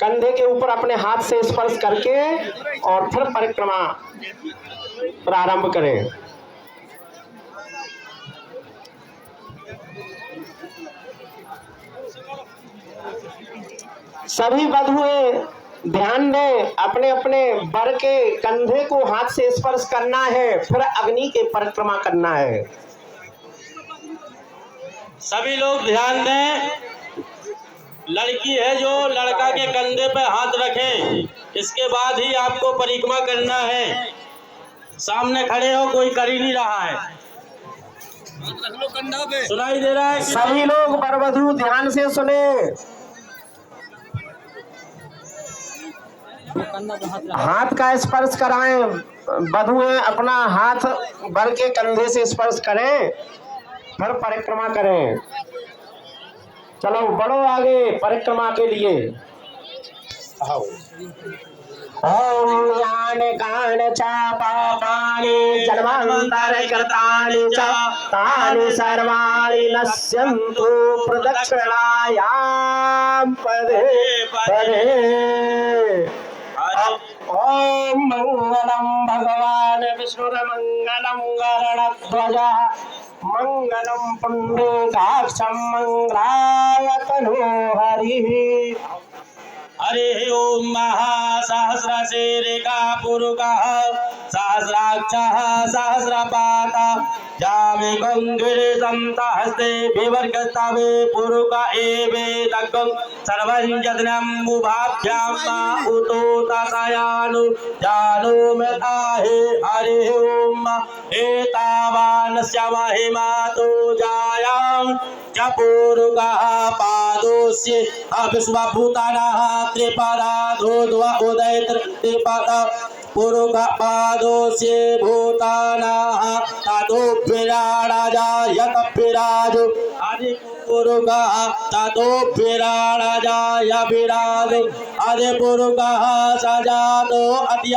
कंधे के ऊपर अपने हाथ से स्पर्श करके और फिर परिक्रमा प्रारंभ करें। सभी वधुएं ध्यान दें, अपने अपने वर के कंधे को हाथ से स्पर्श करना है, फिर अग्नि के परिक्रमा करना है। सभी लोग ध्यान दें, लड़की है जो लड़का के कंधे पे हाथ रखे, इसके बाद ही आपको परिक्रमा करना है। सामने खड़े हो, कोई कर ही नहीं रहा है, सुनाई दे रहा है। सभी लोग वर वधु ध्यान से सुने। हाथ का स्पर्श कराएं, वधुएं अपना हाथ वर के कंधे से स्पर्श करें, फिर परिक्रमा करें। चलो बढ़ो आगे परिक्रमा के लिए। ओम यानि कानि च पापानि जन्मांतर कृतानि च तानि सर्वाणि नश्यन्तु प्रदक्षिणायां पदे पदे। ओम मंगलम भगवान विष्णुर्मंगलम गरुड़ध्वजः मंगलम पुंडरीकाक्षं मंगलाय तनोहरिः। हरि ओम महासहस्रशीर्षा पुरुषः सहस्राक्षः सहस्रपातः जामे गंगिरीशं हस्ते विवर्गस्तवे पुरुष एवेदग्गं सर्वं यज्ञं मुभाभ्यां मा उतो तथायानु जानो मेधाहे। हरि ओम एतावानस्य महिमा तो जायां च पुरुषः पादोस्य विश्वभूतानां त्रिपदाधोद्वा उदय त्रिपद पुरुष पादोस्य भूतानाः ततो विराजायत विराजो। आदि पुरुषः ततो विराजाय विराजो। आदि पुरुषः सजातो अद्य